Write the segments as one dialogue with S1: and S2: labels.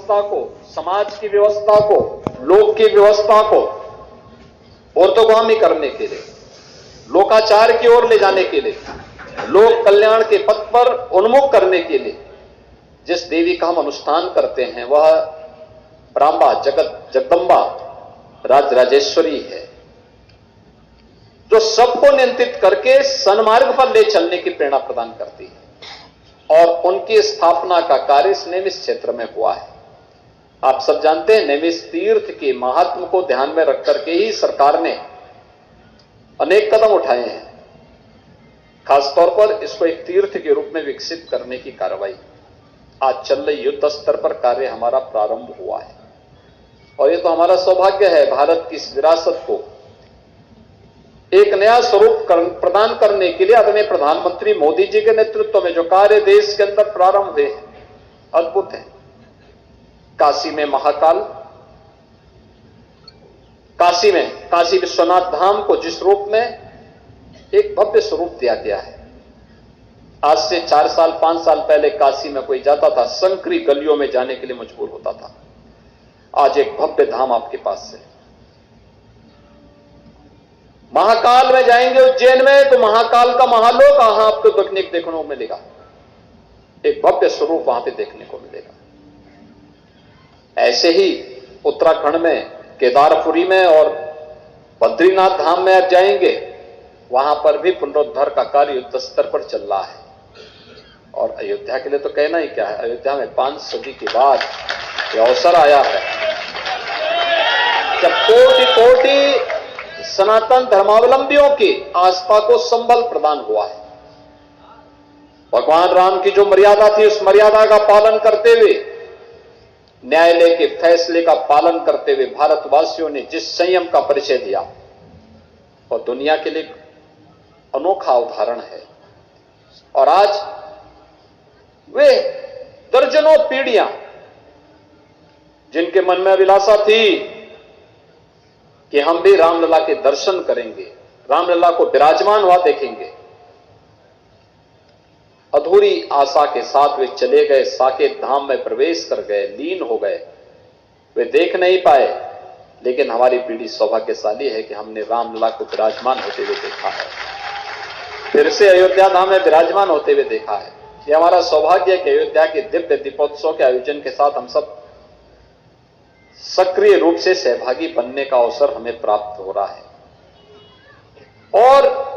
S1: व्यवस्था को, समाज की व्यवस्था को, लोक की व्यवस्था को ऊर्ध्वगामी करने के लिए, लोकाचार की ओर ले जाने के लिए, लोक कल्याण के पथ पर उन्मुख करने के लिए जिस देवी का हम अनुष्ठान करते हैं वह ब्राह्मा जगदम्बा राजराजेश्वरी है, जो सबको नियंत्रित करके सन्मार्ग पर ले चलने की प्रेरणा प्रदान करती है। और उनकी स्थापना का कार्य इस नैमिष क्षेत्र में हुआ है। आप सब जानते हैं नैमिष तीर्थ के महात्म को ध्यान में रख करके ही सरकार ने अनेक कदम उठाए हैं। खासतौर पर इसको एक तीर्थ के रूप में विकसित करने की कार्रवाई आज चल रही युद्ध स्तर पर कार्य हमारा प्रारंभ हुआ है। और ये तो हमारा सौभाग्य है, भारत की इस विरासत को एक नया स्वरूप प्रदान करने के लिए आदरणीय प्रधानमंत्री मोदी जी के नेतृत्व में जो कार्य देश के अंदर प्रारंभ हुए हैं, अद्भुत है। काशी में महाकाल, काशी में काशी विश्वनाथ धाम को जिस रूप में एक भव्य स्वरूप दिया गया है। आज से 4 साल 5 साल पहले काशी में कोई जाता था, संकरी गलियों में जाने के लिए मजबूर होता था। आज एक भव्य धाम आपके पास है। महाकाल में जाएंगे उज्जैन में तो महाकाल का महालोक वहां आपको देखने को मिलेगा, एक भव्य स्वरूप वहां पे देखने को मिलेगा। ऐसे ही उत्तराखंड में केदारपुरी में और बद्रीनाथ धाम में आप जाएंगे, वहां पर भी पुनरुद्धार का कार्य युद्ध स्तर पर चल रहा है। और अयोध्या के लिए तो कहना ही क्या है, अयोध्या में 5 सदी के बाद यह अवसर आया है जब कोटि कोटि सनातन धर्मावलंबियों की आस्था को संबल प्रदान हुआ है। भगवान राम की जो मर्यादा थी उस मर्यादा का पालन करते हुए, न्यायालय के फैसले का पालन करते हुए भारतवासियों ने जिस संयम का परिचय दिया और दुनिया के लिए अनोखा उदाहरण है। और आज वे दर्जनों पीढ़ियां जिनके मन में अभिलाषा थी कि हम भी रामलला के दर्शन करेंगे, रामलला को विराजमान हुआ देखेंगे, अधूरी आशा के साथ वे चले गए, साकेत धाम में प्रवेश कर गए, लीन हो गए। वे देख नहीं पाए, लेकिन हमारी पीढ़ी सौभाग्यशाली है कि हमने रामलला को विराजमान होते हुए देखा है, फिर से अयोध्या धाम में विराजमान होते हुए देखा है। यह हमारा सौभाग्य है कि अयोध्या के दिव्य दीपोत्सव के आयोजन के साथ हम सब सक्रिय रूप से सहभागी बनने का अवसर हमें प्राप्त हो रहा है। और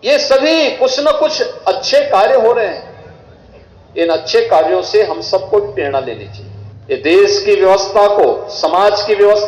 S1: ये सभी कुछ न कुछ अच्छे कार्य हो रहे हैं। इन अच्छे कार्यों से हम सबको भी प्रेरणा लेनी चाहिए। ये देश की व्यवस्था को, समाज की व्यवस्था